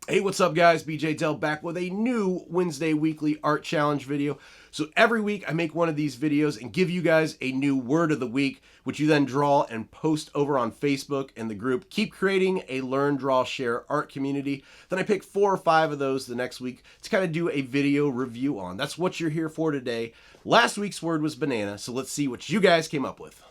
Hey, what's up, guys? BJ Dell back with a new Wednesday weekly art challenge video. So every week I make one of these videos and give you guys a new word of the week, which you then draw and post over on Facebook in the group. Keep creating a learn, draw, share art community. Then I pick 4 or 5 of those the next week to kind of do a video review on. That's what you're here for today. Last week's word was banana, so let's see what you guys came up with.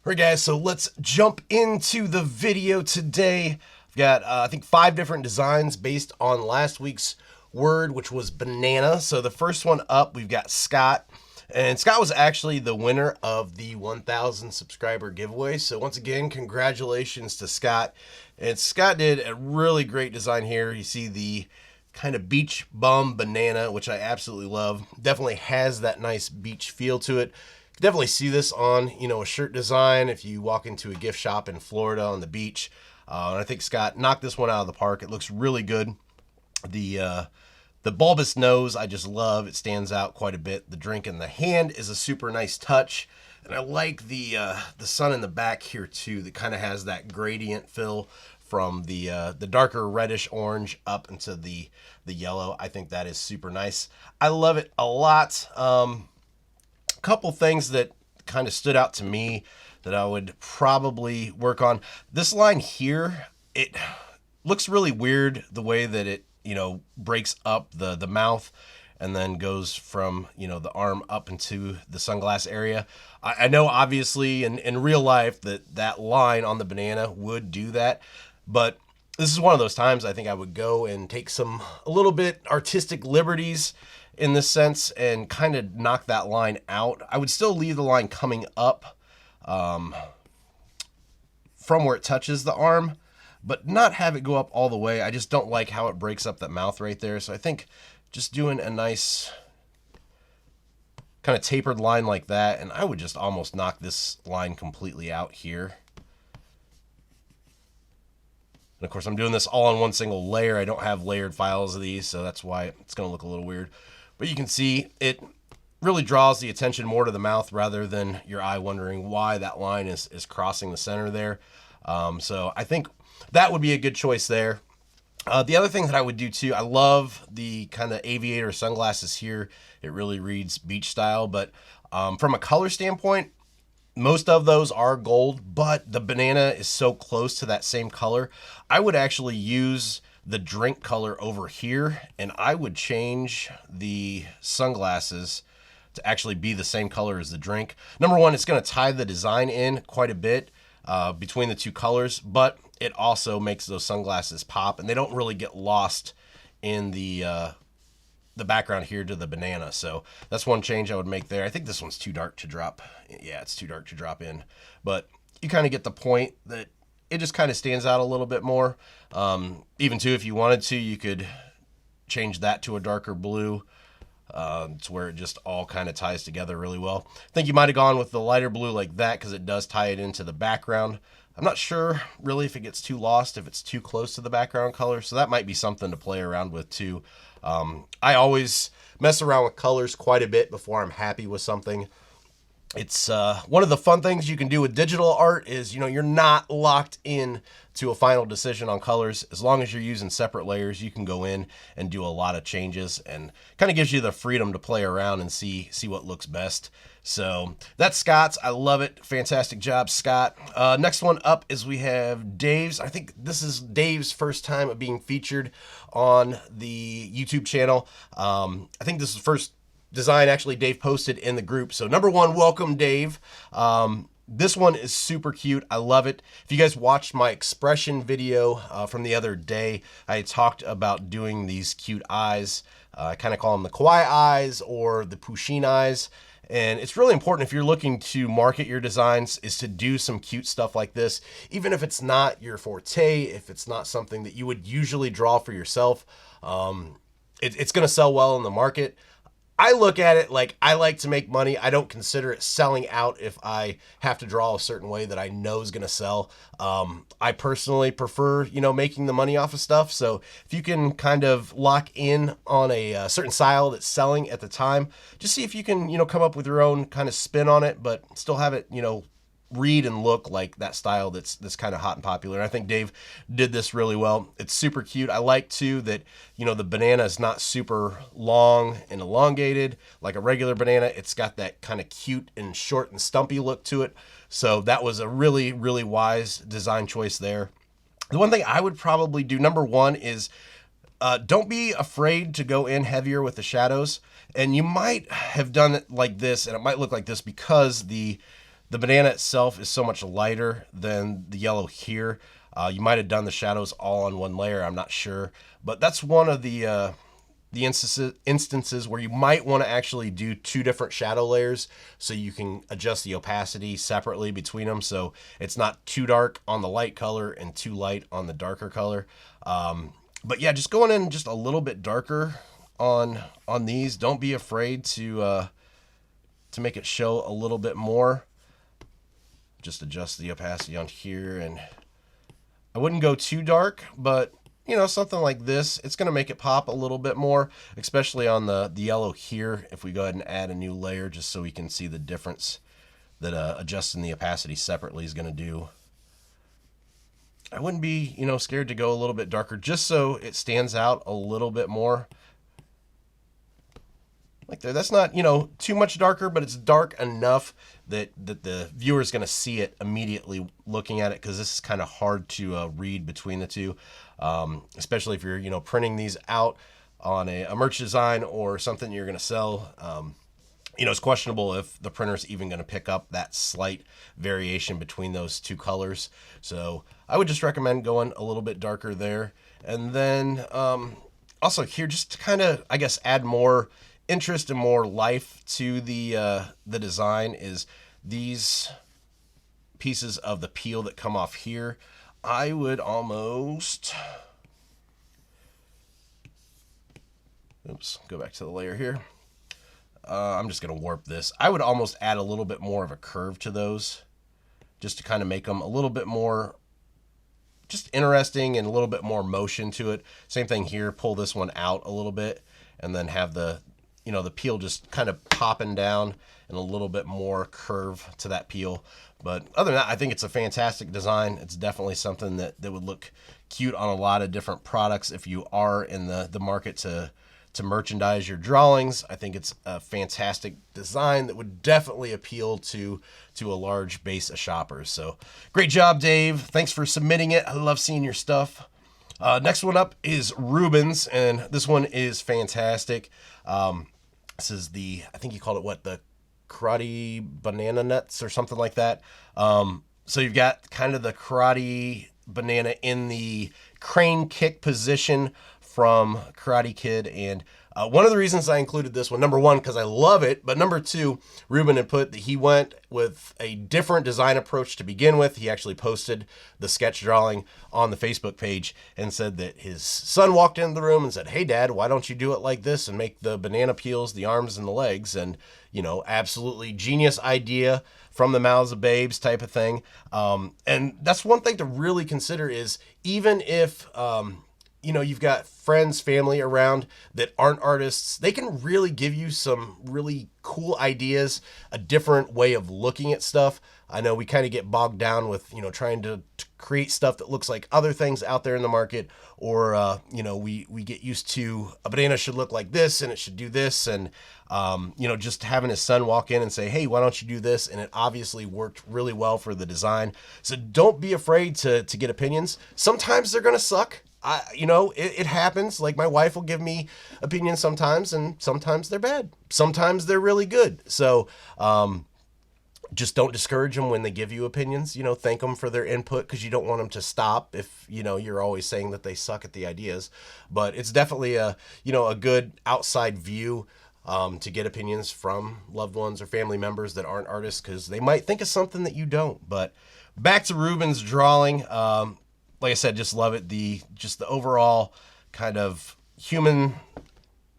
All right, guys, so let's jump into the video today. I've got, I think, 5 different designs based on last week's word, which was banana. So the first one up, we've got Scott. And Scott was actually the winner of the 1,000 subscriber giveaway. So once again, congratulations to Scott. And Scott did a really great design here. You see the kind of beach bum banana, which I absolutely love. Definitely has that nice beach feel to it. Definitely see this on, a shirt design if you walk into a gift shop in Florida on the beach. And I think Scott knocked this one out of the park. It looks really good. The bulbous nose, I just love. It stands out quite a bit. The drink in the hand is a super nice touch. And I like the sun in the back here too, that kind of has that gradient fill from the darker reddish orange up into the yellow. I think that is super nice. I love it a lot. Couple things that kind of stood out to me that I would probably work on. This line here, it looks really weird the way that it, breaks up the mouth and then goes from, the arm up into the sunglass area. I know obviously in real life that line on the banana would do that, but this is one of those times I think I would go and take a little bit artistic liberties in this sense and kind of knock that line out. I would still leave the line coming up from where it touches the arm, but not have it go up all the way. I just don't like how it breaks up that mouth right there. So I think just doing a nice kind of tapered line like that, and I would just almost knock this line completely out here. And of course, I'm doing this all in one single layer. I don't have layered files of these, so that's why it's going to look a little weird. But you can see it really draws the attention more to the mouth rather than your eye wondering why that line is crossing the center there. So I think that would be a good choice there. The other thing that I would do too, I love the kind of aviator sunglasses here. It really reads beach style, but from a color standpoint, most of those are gold, but the banana is so close to that same color. I would actually use the drink color over here, and I would change the sunglasses to actually be the same color as the drink. Number one, it's going to tie the design in quite a bit between the two colors, but it also makes those sunglasses pop, and they don't really get lost in the background here to the banana. So that's one change I would make there. I think this one's too dark to drop. Yeah, it's too dark to drop in, but you kind of get the point that it just kind of stands out a little bit more. Even too, if you wanted to, you could change that to a darker blue to where it just all kind of ties together really well. I think you might have gone with the lighter blue like that because it does tie it into the background. I'm not sure really if it gets too lost, if it's too close to the background color. So that might be something to play around with too. I always mess around with colors quite a bit before I'm happy with something. It's one of the fun things you can do with digital art is, you're not locked in to a final decision on colors. As long as you're using separate layers, you can go in and do a lot of changes, and kind of gives you the freedom to play around and see what looks best. So that's Scott's. I love it. Fantastic job, Scott. Next one up is we have Dave's. I think this is Dave's first time of being featured on the YouTube channel. I think this is the first design actually Dave posted in the group. So number one, welcome Dave. This one is super cute. I love it. If you guys watched my expression video from the other day, I talked about doing these cute eyes. I kind of call them the kawaii eyes or the Pusheen eyes. And it's really important if you're looking to market your designs is to do some cute stuff like this, even if it's not your forte, if it's not something that you would usually draw for yourself. It's going to sell well in the market. I look at it like I like to make money. I don't consider it selling out if I have to draw a certain way that I know is going to sell. I personally prefer, making the money off of stuff. So if you can kind of lock in on a certain style that's selling at the time, just see if you can, come up with your own kind of spin on it, but still have it, read and look like that style that's kind of hot and popular. And I think Dave did this really well. It's super cute. I like too that, the banana is not super long and elongated like a regular banana. It's got that kind of cute and short and stumpy look to it. So that was a really, really wise design choice there. The one thing I would probably do, number one, is don't be afraid to go in heavier with the shadows. And you might have done it like this, and it might look like this because the banana itself is so much lighter than the yellow here. You might have done the shadows all on one layer. I'm not sure. But that's one of the instances where you might want to actually do two different shadow layers so you can adjust the opacity separately between them. So it's not too dark on the light color and too light on the darker color. But yeah, just going in just a little bit darker on these. Don't be afraid to make it show a little bit more. Just adjust the opacity on here, and I wouldn't go too dark, but something like this, it's going to make it pop a little bit more, especially on the yellow here. If we go ahead and add a new layer just so we can see the difference that adjusting the opacity separately is going to do. I wouldn't be, scared to go a little bit darker just so it stands out a little bit more. Like there, that's not, too much darker, but it's dark enough that the viewer is going to see it immediately looking at it, because this is kind of hard to read between the two, especially if you're, printing these out on a merch design or something you're going to sell. It's questionable if the printer's even going to pick up that slight variation between those two colors. So I would just recommend going a little bit darker there. And then also here, just to kind of, I guess, add more interest and more life to the design, is these pieces of the peel that come off here. I would almost, go back to the layer here. I'm just going to warp this. I would almost add a little bit more of a curve to those, just to kind of make them a little bit more just interesting and a little bit more motion to it. Same thing here, pull this one out a little bit and then have the peel just kind of popping down and a little bit more curve to that peel. But other than that, I think it's a fantastic design. It's definitely something that would look cute on a lot of different products. If you are in the market to merchandise your drawings, I think it's a fantastic design that would definitely appeal to a large base of shoppers. So great job, Dave. Thanks for submitting it. I love seeing your stuff. Next one up is Reuben's, and this one is fantastic. This is I think you called it the karate banana nuts or something like that. So you've got kind of the karate banana in the crane kick position from Karate Kid. And one of the reasons I included this one, number one, because I love it, but number two, Reuben had put that he went with a different design approach to begin with. He actually posted the sketch drawing on the Facebook page and said that his son walked into the room and said, "Hey Dad, why don't you do it like this and make the banana peels, the arms and the legs?" And absolutely genius idea from the mouths of babes type of thing. And that's one thing to really consider, is even if you've got friends, family around that aren't artists, they can really give you some really cool ideas, a different way of looking at stuff. I know we kind of get bogged down with, trying to create stuff that looks like other things out there in the market, or, we get used to a banana should look like this and it should do this. And, just having his son walk in and say, "Hey, why don't you do this?" And it obviously worked really well for the design. So don't be afraid to get opinions. Sometimes they're going to suck. It happens. Like, my wife will give me opinions sometimes, and sometimes they're bad. Sometimes they're really good. So, just don't discourage them when they give you opinions. Thank them for their input, because you don't want them to stop if, you're always saying that they suck at the ideas. But it's definitely a good outside view to get opinions from loved ones or family members that aren't artists, because they might think of something that you don't. But back to Reuben's drawing. Like I said, just love it. The overall kind of human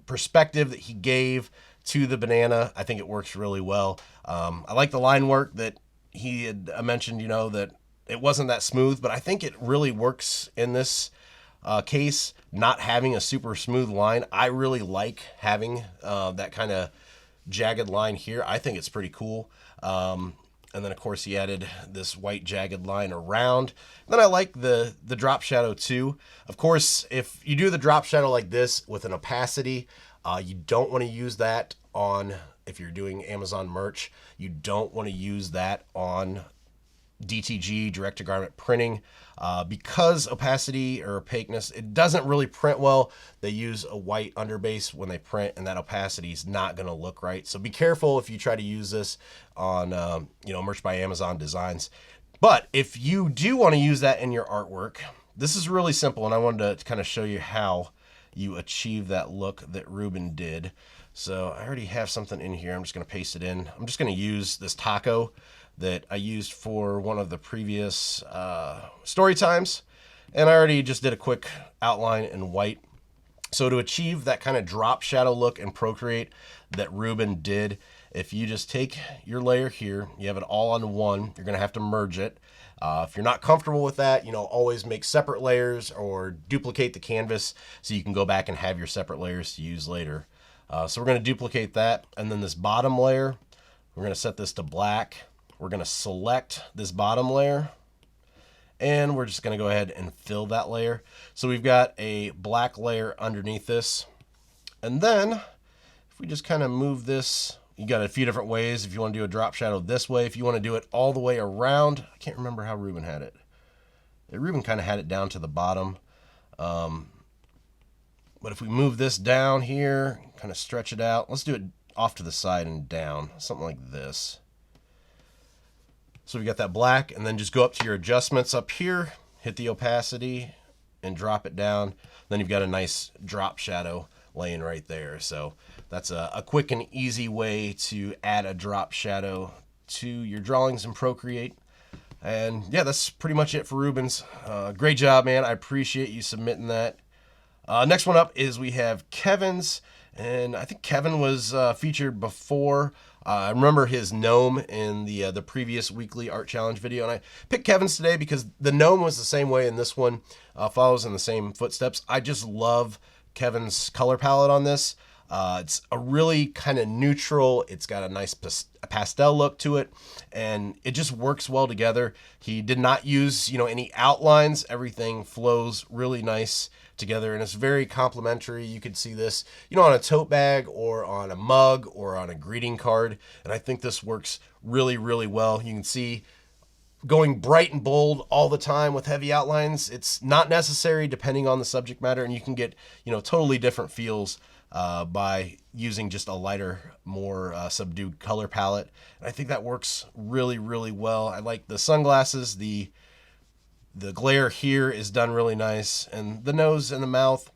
perspective that he gave to the banana. I think it works really well. I like the line work that he had mentioned, that it wasn't that smooth, but I think it really works in this case, not having a super smooth line. I really like having that kind of jagged line here. I think it's pretty cool. And then of course he added this white jagged line around. And then I like the drop shadow too. Of course, if you do the drop shadow like this with an opacity, you don't want to use that on, if you're doing Amazon merch, you don't want to use that on DTG, direct to garment printing, because opacity or opaqueness, it doesn't really print well. They use a white underbase when they print, and that opacity is not going to look right. So be careful if you try to use this on merch by Amazon designs. But if you do want to use that in your artwork, this is really simple, and I wanted to kind of show you how you achieve that look that Reuben did. So I already have something in here. I'm just going to paste it in. I'm just going to use this taco that I used for one of the previous story times. And I already just did a quick outline in white. So to achieve that kind of drop shadow look in Procreate that Reuben did, if you just take your layer here, you have it all on one, you're gonna have to merge it. If you're not comfortable with that, always make separate layers or duplicate the canvas so you can go back and have your separate layers to use later. So we're gonna duplicate that. And then this bottom layer, we're gonna set this to black. We're going to select this bottom layer, and we're just going to go ahead and fill that layer. So we've got a black layer underneath this. And then if we just kind of move this, you got a few different ways. If you want to do a drop shadow this way, if you want to do it all the way around, I can't remember how Reuben had it. Reuben kind of had it down to the bottom. But if we move this down here, kind of stretch it out, let's do it off to the side and down, something like this. So we got that black, and then just go up to your adjustments up here, hit the opacity, and drop it down. Then you've got a nice drop shadow laying right there. So that's a quick and easy way to add a drop shadow to your drawings in Procreate. And yeah, that's pretty much it for Reuben's. Great job, man. I appreciate you submitting that. Next one up is we have Kevin's, and I think Kevin was featured before. I remember his gnome in the previous weekly art challenge video, and I picked Kevin's today because the gnome was the same way, and this one follows in the same footsteps. I just love Kevin's color palette on this. It's a really kind of neutral, it's got a nice pastel look to it, and it just works well together. He did not use, any outlines. Everything flows really nice together, and it's very complimentary. You could see this, on a tote bag or on a mug or on a greeting card, and I think this works really, really well. You can see going bright and bold all the time with heavy outlines, it's not necessary depending on the subject matter, and you can get, totally different feels by using just a lighter, more subdued color palette. And I think that works really, really well. I like the sunglasses. The glare here is done really nice, and the nose and the mouth,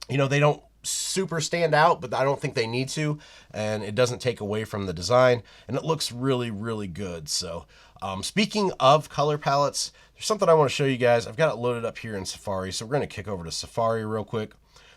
they don't super stand out, but I don't think they need to, and it doesn't take away from the design, and it looks really, really good. So speaking of color palettes, there's something I want to show you guys. I've got it loaded up here in Safari, so we're going to kick over to Safari real quick.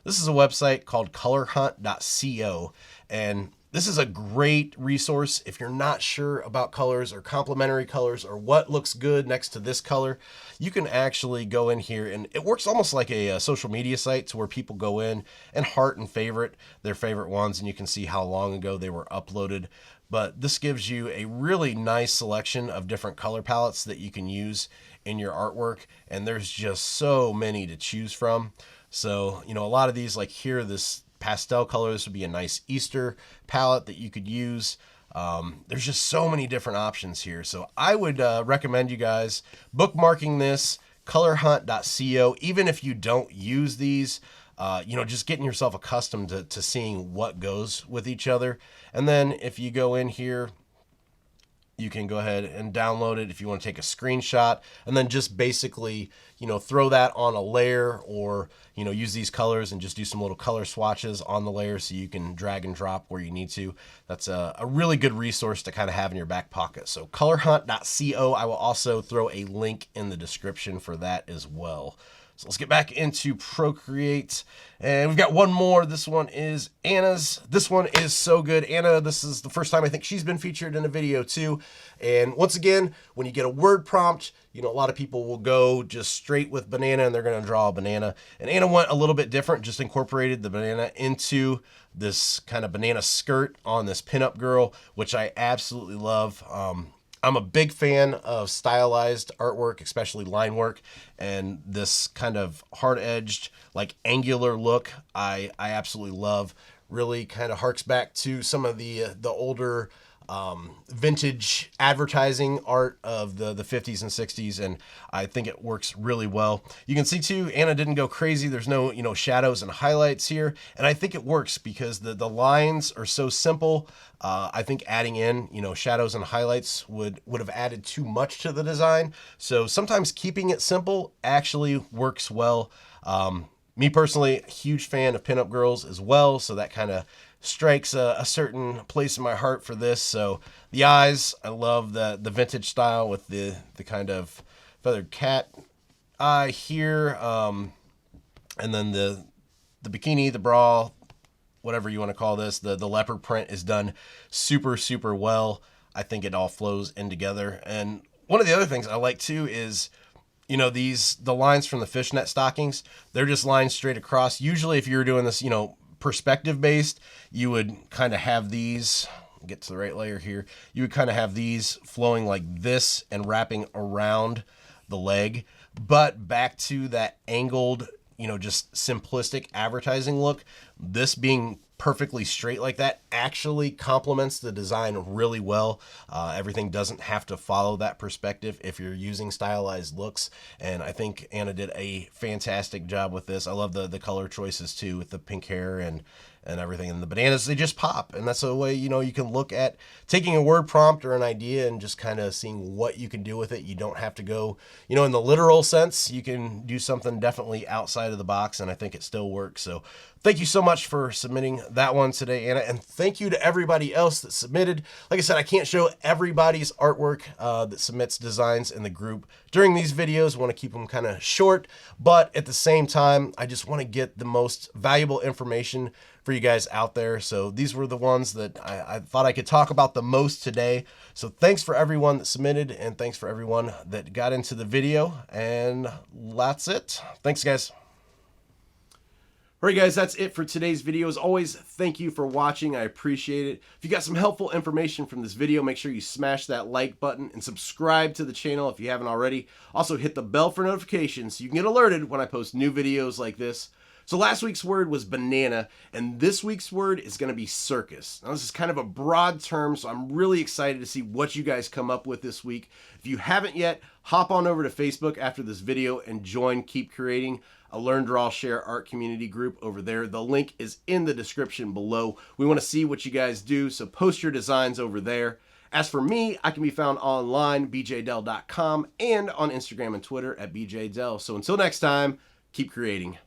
This is a website called colorhunt.co, and this is a great resource if you're not sure about colors or complementary colors or what looks good next to this color. You can actually go in here, and it works almost like a social media site to where people go in and heart and favorite their favorite ones, and you can see how long ago they were uploaded. But this gives you a really nice selection of different color palettes that you can use in your artwork, and there's just so many to choose from. So, a lot of these, like here, this pastel color, this would be a nice Easter palette that you could use. There's just so many different options here. So I would recommend you guys bookmarking this, colorhunt.co, even if you don't use these, just getting yourself accustomed to seeing what goes with each other. And then if you go in here, you can go ahead and download it if you want to take a screenshot, and then just basically, throw that on a layer, or, use these colors and just do some little color swatches on the layer so you can drag and drop where you need to. That's a really good resource to kind of have in your back pocket. So colorhunt.co, I will also throw a link in the description for that as well. So let's get back into Procreate. And we've got one more. This one is Anna's. This one is so good. Anna, this is the first time I think she's been featured in a video too. And once again, when you get a word prompt, you know, a lot of people will go just straight with banana and they're going to draw a banana. And Anna went a little bit different, just incorporated the banana into this kind of banana skirt on this pinup girl, which I absolutely love. I'm a big fan of stylized artwork, especially line work, and this kind of hard-edged, like angular look, I absolutely love. Really kind of harks back to some of the older vintage advertising art of the 50s and 60s, and I think it works really well. You can see too, Anna didn't go crazy. There's no, you know, shadows and highlights here, and I think it works because the lines are so simple. I think adding in, you know, shadows and highlights would have added too much to the design. So sometimes keeping it simple actually works well. Me personally, huge fan of pinup girls as well, so that kind of strikes a certain place in my heart for this. So the eyes, I love the vintage style with the kind of feathered cat eye here, and then the bikini, the bra, whatever you want to call this, the leopard print is done super well. I think it all flows in together. And one of the other things I like too is, you know, the lines from the fishnet stockings, they're just lines straight across. Usually if you're doing this, you know, perspective based, you would kind of have these, get to the right layer here, you would kind of have these flowing like this and wrapping around the leg. But back to that angled, you know, just simplistic advertising look, this being perfectly straight like that actually complements the design really well. Everything doesn't have to follow that perspective if you're using stylized looks, and I think Anna did a fantastic job with this. I love the color choices too, with the pink hair and everything, and the bananas, they just pop. And that's a way, you know, you can look at taking a word prompt or an idea and just kind of seeing what you can do with it. You don't have to go, you know, in the literal sense. You can do something definitely outside of the box, and I think it still works. So thank you so much for submitting that one today, Anna, and thank you to everybody else that submitted. Like I said, I can't show everybody's artwork that submits designs in the group during these videos. I want to keep them kind of short, but at the same time, I just want to get the most valuable information for you guys out there. So these were the ones that I thought I could talk about the most today. So thanks for everyone that submitted, and thanks for everyone that got into the video, and that's it. Thanks, guys. All right, guys, that's it for today's video. As always, thank you for watching. I appreciate it. If you got some helpful information from this video, make sure you smash that like button and subscribe to the channel if you haven't already. Also, hit the bell for notifications so you can get alerted when I post new videos like this. So last week's word was banana, and this week's word is going to be circus. Now, this is kind of a broad term, so I'm really excited to see what you guys come up with this week. If you haven't yet, hop on over to Facebook after this video and join Keep Creating, a Learn, Draw, Share art community group over there. The link is in the description below. We want to see what you guys do, so post your designs over there. As for me, I can be found online, bjdell.com, and on Instagram and Twitter at bjdell. So until next time, keep creating.